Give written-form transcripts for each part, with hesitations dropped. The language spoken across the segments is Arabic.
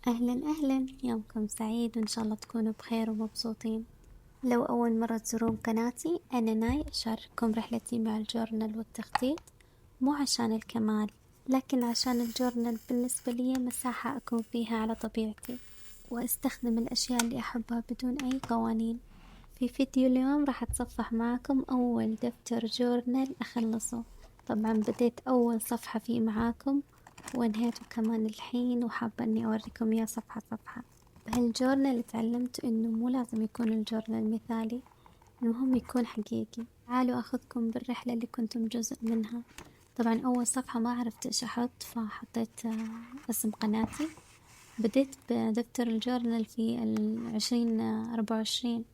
أهلا أهلا، يومكم سعيد وإن شاء الله تكونوا بخير ومبسوطين. لو أول مرة تزورون قناتي، أنا ناي أشارككم رحلتي مع الجورنال والتخطيط، مو عشان الكمال لكن عشان الجورنال بالنسبة لي مساحة أكون فيها على طبيعتي وأستخدم الأشياء اللي أحبها بدون أي قوانين. في فيديو اليوم راح أتصفح معاكم أول دفتر جورنال أخلصه. طبعا بديت أول صفحة فيه معاكم وانهيته كمان الحين، وحابة إني أوريكم إياه صفحة صفحة. بهالجورنال تعلمت إنه مو لازم يكون الجورنال مثالي، المهم يكون حقيقي. تعالوا أخذكم بالرحلة اللي كنتم جزء منها. طبعا أول صفحة ما عرفت إيش أحط فحطيت اسم قناتي. بديت بدفتر الجورنال في 2024،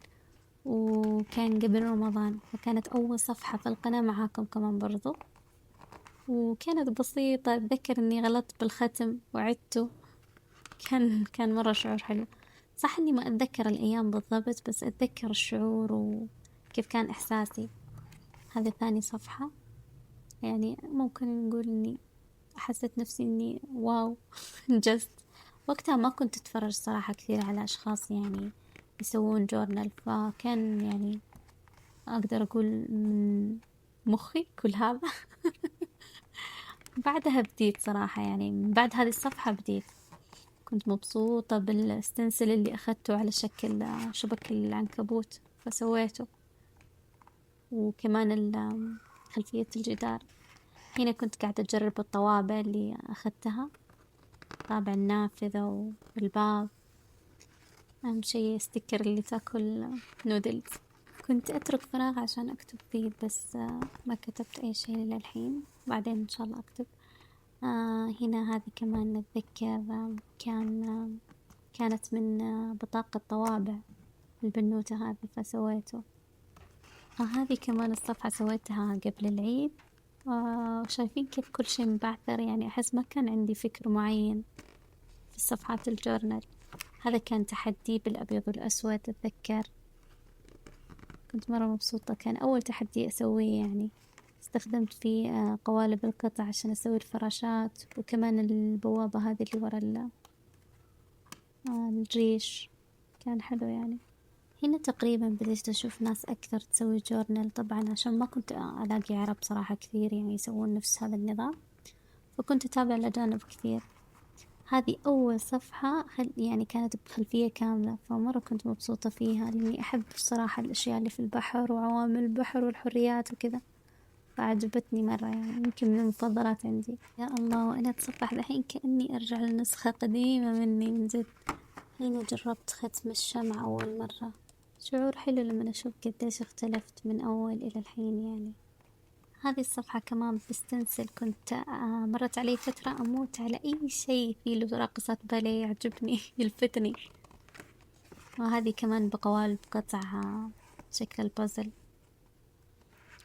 وكان قبل رمضان، فكانت أول صفحة في القناة معاكم كمان برضو، وكانت بسيطة. أتذكر إني غلطت بالختم وعدته. كان مرة شعور حلو. صح إني ما أتذكر الأيام بالضبط، بس أتذكر الشعور وكيف كان إحساسي. هذا ثاني صفحة، يعني ممكن نقول إني حسيت نفسي إني واو انجزت. وقتها ما كنت أتفرج صراحة كثير على أشخاص يعني يسوون جورنال، فكان يعني أقدر أقول من مخي كل هذا. بعدها بديت صراحة، يعني من بعد هذه الصفحة بديت كنت مبسوطة بالستنسل اللي أخدته على شكل شبك العنكبوت فسويته، وكمان خلفية الجدار. هنا كنت قاعدة أجرب الطوابع اللي أخدتها، طابع النافذة والباب. أهم شي ستيكر اللي تاكل نودلز. كنت أترك فراغ عشان أكتب فيه، بس ما كتبت أي شي للحين، بعدين إن شاء الله أكتب. هنا هذه كمان أتذكر كانت من بطاقة طوابع البنوتة هذه فسويته. هذه كمان الصفحة سويتها قبل العيد. شايفين كيف كل شي مبعثر، يعني أحس ما كان عندي فكر معين في صفحات الجورنال. هذا كان تحدي بالأبيض والأسود أتذكر، كنت مرة مبسوطة، كان أول تحدي أسويه يعني. استخدمت فيه قوالب القطع عشان أسوي الفراشات، وكمان البوابة هذه اللي ورا الريش، كان حلو يعني. هنا تقريبا بديت أشوف ناس أكثر تسوي جورنال، طبعا عشان ما كنت ألاقي عرب صراحة كثير يعني يسوون نفس هذا النظام، فكنت أتابع الأجانب كثير. هذه أول صفحة يعني كانت بخلفية كاملة، فمرة كنت مبسوطة فيها لأني أحب الصراحة الأشياء اللي في البحر وعوامل البحر والحريات وكذا، فعجبتني مرة، يعني يمكن من المفضلات عندي. يا الله، وأنا أتصفح الحين كأني أرجع لنسخة قديمة مني من جد. هنا جربت ختم الشمع أول مرة، شعور حلو لما أشوف قديش اختلفت من أول إلى الحين يعني. هذه الصفحة كمان بستنسل، كنت مرت علي فترة أموت على أي شيء فيه له راقصات باليه يعجبني يلفتني. وهذه كمان بقوالب قطع شكل البازل.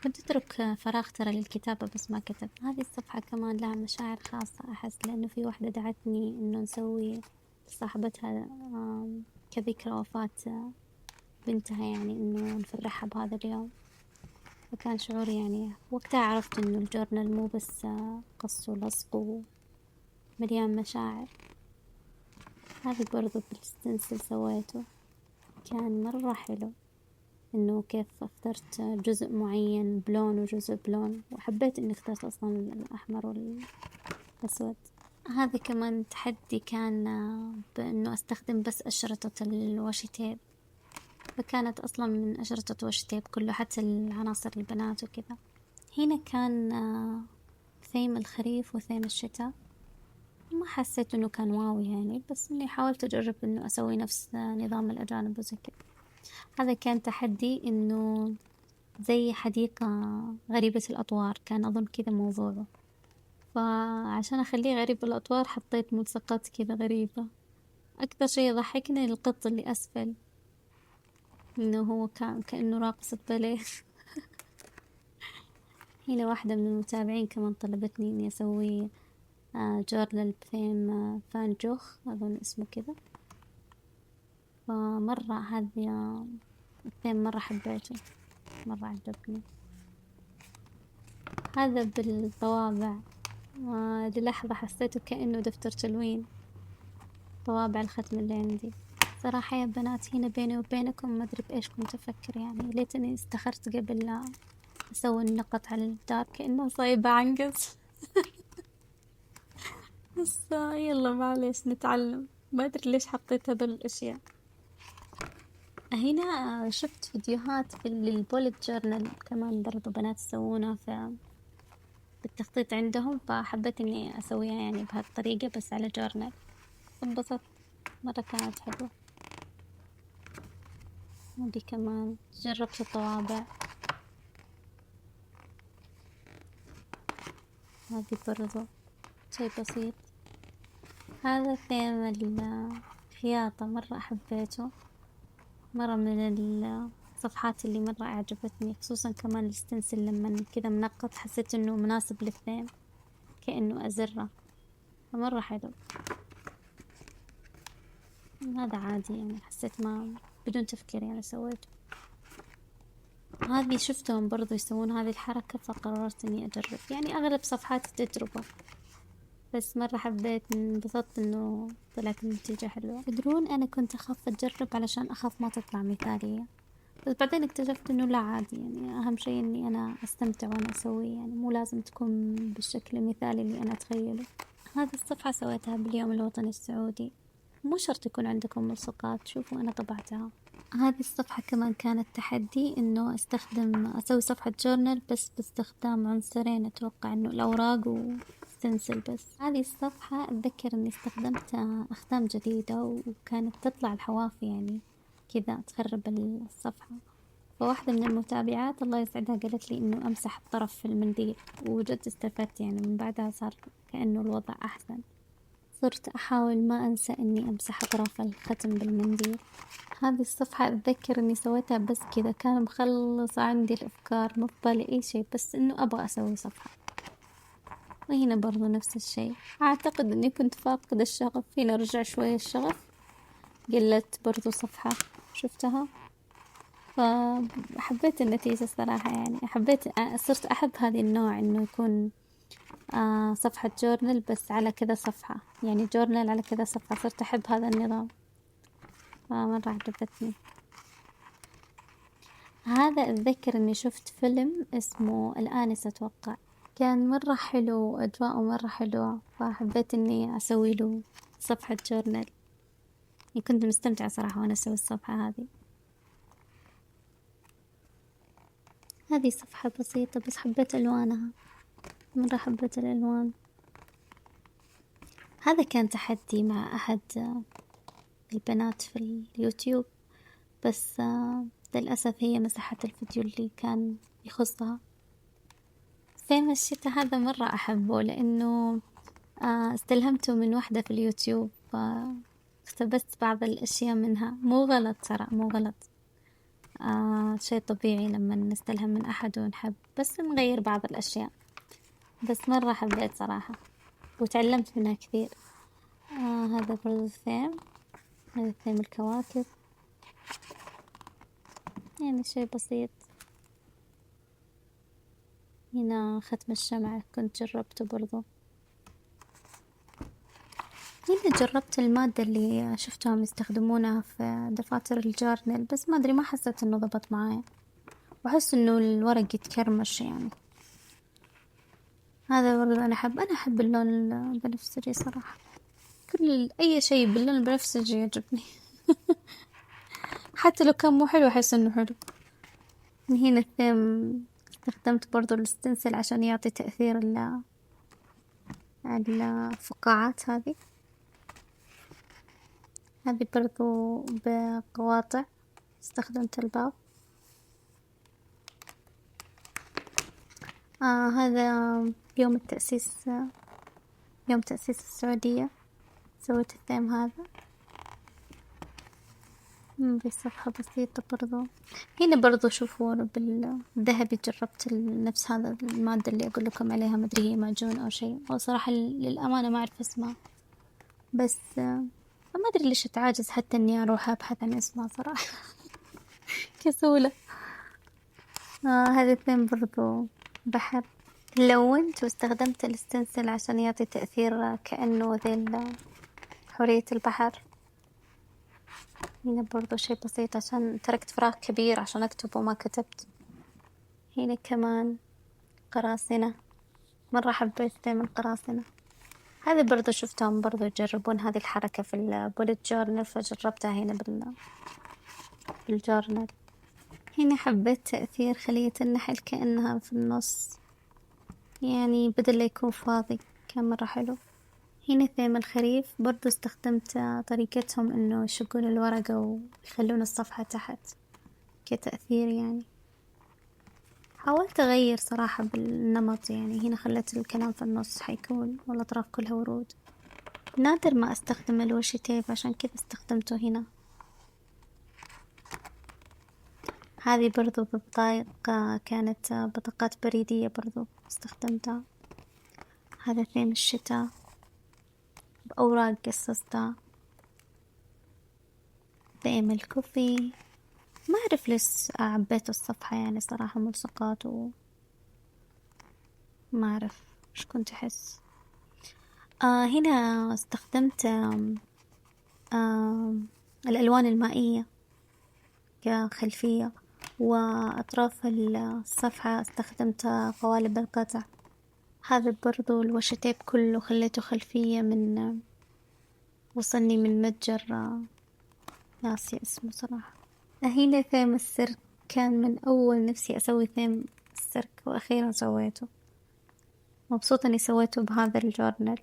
كنت أترك فراغ ترى للكتابة بس ما كتبت. هذه الصفحة كمان لها مشاعر خاصة أحس، لأنه في واحدة دعتني إنه نسوي لصاحبتها كذكرى وفاة بنتها، يعني إنه نفرحها بهذا اليوم. فكان شعور يعني وقتها عرفت إنه الجورنال مو بس قص ولصق ومليان مشاعر. هذا برضو بالستنسل سويته، كان مرة حلو إنه كيف اخترت جزء معين بلون وجزء بلون، وحبيت إني اخترت أصلا الأحمر والأسود. هذا كمان تحدي كان بإنه أستخدم بس أشرطة الواشي تيب، فكانت أصلا من أشرطة واشي تيب كله، حتى العناصر البنات وكذا. هنا كان ثيم الخريف وثيم الشتاء، ما حسيت إنه كان واو يعني، بس إني حاولت أجرب إنه أسوي نفس نظام الأجانب وزي كذا. هذا كان تحدي، إنه زي حديقة غريبة الأطوار، كان أظن كذا موضوعه، فعشان أخليه غريب الأطوار حطيت ملصقات كذا غريبة. أكثر شي يضحكني القط اللي أسفل، إنه هو كان كأنه راقصة باليه. هنا واحدة من المتابعين كمان طلبتني إني أسوي جورنال بثيم فان جوخ أظن اسمه كذا، فمرة هذه الثيم مرة حبيته، مرة عجبني. هذا بالطوابع، للحظة حسيته كأنه دفتر تلوين. طوابع الختم اللي عندي. صراحة يا بنات هنا بيني وبينكم ما أدري بإيش كنت أفكر، يعني ليتني استخرت قبل لا أسوي النقط على الجدار، كأنه صايبة عنقص. بس يلا معليش نتعلم. ما أدري ليش حطيت هذول الأشياء. هنا شفت فيديوهات في البولت جورنال كمان برضو بنات يسوونها في بالتخطيط عندهم، فحبيت إني أسويها يعني بهالطريقة بس على جورنال. انبسطت مرة، كانت حلوة. ودي كمان جربت الطوابع هذه برضو شي بسيط. هذا ثيم الخياطة مرة حبيته، مرة من الصفحات اللي مرة أعجبتني، خصوصا كمان الستنسل لما كذا منقط حسيت إنه مناسب للثيم، كأنه أزرة، فمرة حلو. هذا عادي يعني، حسيت ما بدون تفكير يعني سويته. هذه شفتهم برضو يسوون هذه الحركة فقررت إني أجرب، يعني أغلب صفحاتي تجربة، بس مرة حبيت، انبسطت إنه طلعت النتيجة حلوة. تدرون أنا كنت أخاف أجرب علشان أخاف ما تطلع مثالية، بس بعدين اكتشفت إنه لا عادي، يعني أهم شي إني أنا أستمتع وأنا أسويه، يعني مو لازم تكون بالشكل المثالي اللي أنا أتخيله. هذه الصفحة سويتها باليوم الوطني السعودي، مو شرط يكون عندكم ملصقات، شوفوا أنا طبعتها. هذه الصفحة كمان كانت تحدي إنه أسوي صفحة جورنال بس باستخدام عنصرين، أتوقع إنه الأوراق وستنسل بس. هذه الصفحة أتذكر إني استخدمت أختام جديدة وكانت تطلع الحواف يعني كذا تخرب الصفحة، فواحدة من المتابعات الله يسعدها قالت لي إنه أمسح الطرف في المنديل، وجد استفدت يعني من بعدها صار كأنه الوضع أحسن. صرت أحاول ما أنسى إني أمسح أطراف الختم بالمنديل. هذه الصفحة أتذكر إني سويتها بس كذا، كان مخلص عندي الأفكار، ما ببالي أي شي بس إنه أبغى أسوي صفحة. وهنا برضو نفس الشي، أعتقد إني كنت فاقدة الشغف، هنا رجع شوية الشغف، قلت برضو صفحة شفتها، فحبيت النتيجة الصراحة، يعني حبيت، صرت أحب هذه النوع إنه يكون صفحة جورنال بس على كذا صفحة، يعني جورنال على كذا صفحة، صرت أحب هذا النظام، فمرة عجبتني. هذا أتذكر إني شفت فيلم اسمه الآنسة أتوقع، كان مرة حلو، أجواءه مرة حلوة، فحبيت إني أسوي له صفحة جورنال، يعني كنت مستمتعة صراحة وأنا أسوي الصفحة هذه. هذه صفحة بسيطة بس حبيت ألوانها، مرة حبيت الألوان. هذا كان تحدي مع أحد البنات في اليوتيوب، بس للأسف هي مسحت الفيديو اللي كان يخصها. فيلم الشتا هذا مرة أحبه لأنه استلهمته من واحدة في اليوتيوب، اقتبست بعض الأشياء منها، مو غلط ترى، مو غلط، شيء طبيعي لما نستلهم من أحد ونحب بس نغير بعض الأشياء، بس مرة حبيت صراحة وتعلمت منها كثير. هذا برضو ثيم، هذا ثيم الكواكب، يعني شيء بسيط. هنا ختم الشمعة كنت جربته برضو. هنا جربت المادة اللي شفتهم يستخدمونها في دفاتر الجورنال، بس ما أدري، ما حسيت إنه ضبط معايا، وأحس إنه الورق يتكرمش يعني. هذا برضو أنا أحب اللون البنفسجي صراحة، أي شيء باللون البنفسجي يعجبني. حتى لو كان مو حلو أحس إنه حلو. من هنا الثيم استخدمت برضو الستنسل عشان يعطي تأثير الفقاعات هذه. هذه برضو بقواطع، استخدمت الباب. هذا يوم التأسيس، يوم تأسيس السعودية، سويت الثيم هذا بصفحة بسيطة برضو. هنا برضو شوفوا بالذهبي جربت نفس هذا المادة اللي أقول لكم عليها، مدري هي معجون أو شيء، أو صراحة للأمانة ما أعرف اسمها، بس ما أدري ليش أتعاجز حتى إني أروح أبحث عن اسمها صراحة. كسولة. هذا الثيم برضو بحر، لونت واستخدمت الستنسل عشان يعطي تأثير كأنه ذي حورية البحر. هنا برضو شي بسيط عشان تركت فراغ كبير عشان أكتب وما كتبت. هنا كمان قراصنة، مرة حبيت ثيم القراصنة. هذه برضو شفتهم برضو يجربون هذه الحركة في البوليت جورنال، فجربتها هنا بالجورنال. هنا حبيت تأثير خلية النحل كأنها في النص، يعني بدل لا يكون فاضي، كان مرة حلو. هنا ثيم الخريف برضو استخدمت طريقتهم إنه يشقون الورقة ويخلون الصفحة تحت كتأثير يعني. حاولت أغير صراحة بالنمط، يعني هنا خليت الكلام في النص حيكون والأطراف كلها ورود. نادر ما أستخدم الوشي تيب عشان كذا استخدمته هنا. هذه برضو ببطايق كانت بطاقات بريدية برضو استخدمتها. هذا ثيم الشتاء بأوراق قصصتها. ثيم الكوفي، ما أعرف ليش عبيت الصفحة يعني صراحة ملصقات ما أعرف إيش كنت أحس. هنا استخدمت الألوان المائية كخلفية، وأطراف الصفحة استخدمت قوالب القطع. هذا برضو الوشي تيب كله خليته خلفية من وصلني من متجر ناسي اسمه صراحة. هنا ثيم السيرك، كان من أول نفسي أسوي ثيم السيرك وأخيرا سويته. مبسوطة إني سويته بهذا الجورنال،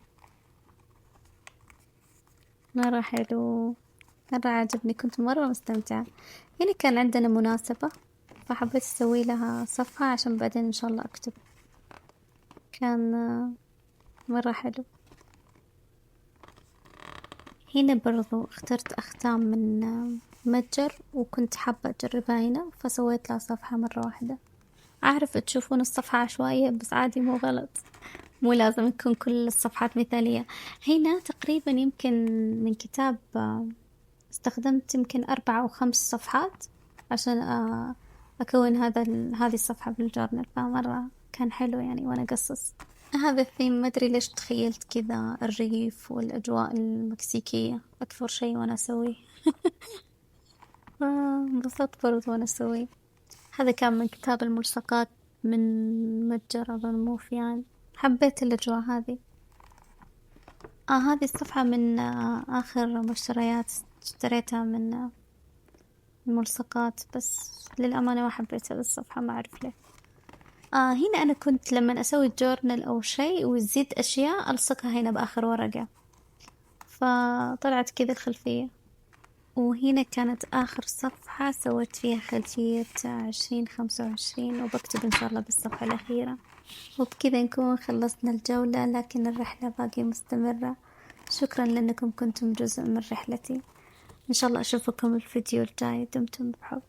مرة حلو، مرة عجبني، كنت مرة مستمتعة. هنا كان عندنا مناسبة فحبيت أسوي لها صفحة عشان بعدين إن شاء الله أكتب. كان مرة حلو. هنا برضو اخترت أختام من متجر وكنت حابة أجربها هنا، فسويت لها صفحة مرة واحدة. أعرف تشوفون الصفحة عشوائية بس عادي، مو غلط، مو لازم تكون كل الصفحات مثالية. هنا تقريبا يمكن من كتاب استخدمت يمكن 4 أو 5 صفحات عشان أكون هذه الصفحة بالجورنال، فمرة كان حلو يعني وأنا أقصص. هذا الثيم ما أدري ليش تخيلت كذا الريف والأجواء المكسيكية أكثر شيء وأنا أسويه. انبسطت برضو وأنا أسويه. هذا كان من كتاب الملصقات من متجر أظن موفيان. حبيت الأجواء هذه. هذه الصفحة من آخر مشتريات اشتريتها من الملصقات، بس للأمانة ما حبيت هذه الصفحة، ما أعرف ليه. هنا أنا كنت لما أسوي جورنال أو شيء وتزيد أشياء ألصقها هنا بآخر ورقة، فطلعت كذا الخلفية. وهنا كانت آخر صفحة سويت فيها خلفية 2025، وبكتب إن شاء الله بالصفحة الأخيرة. وبكذا نكون خلصنا الجولة، لكن الرحلة باقي مستمرة. شكرا لأنكم كنتم جزء من رحلتي. إن شاء الله أشوفكم الفيديو الجاي. دمتم بحب.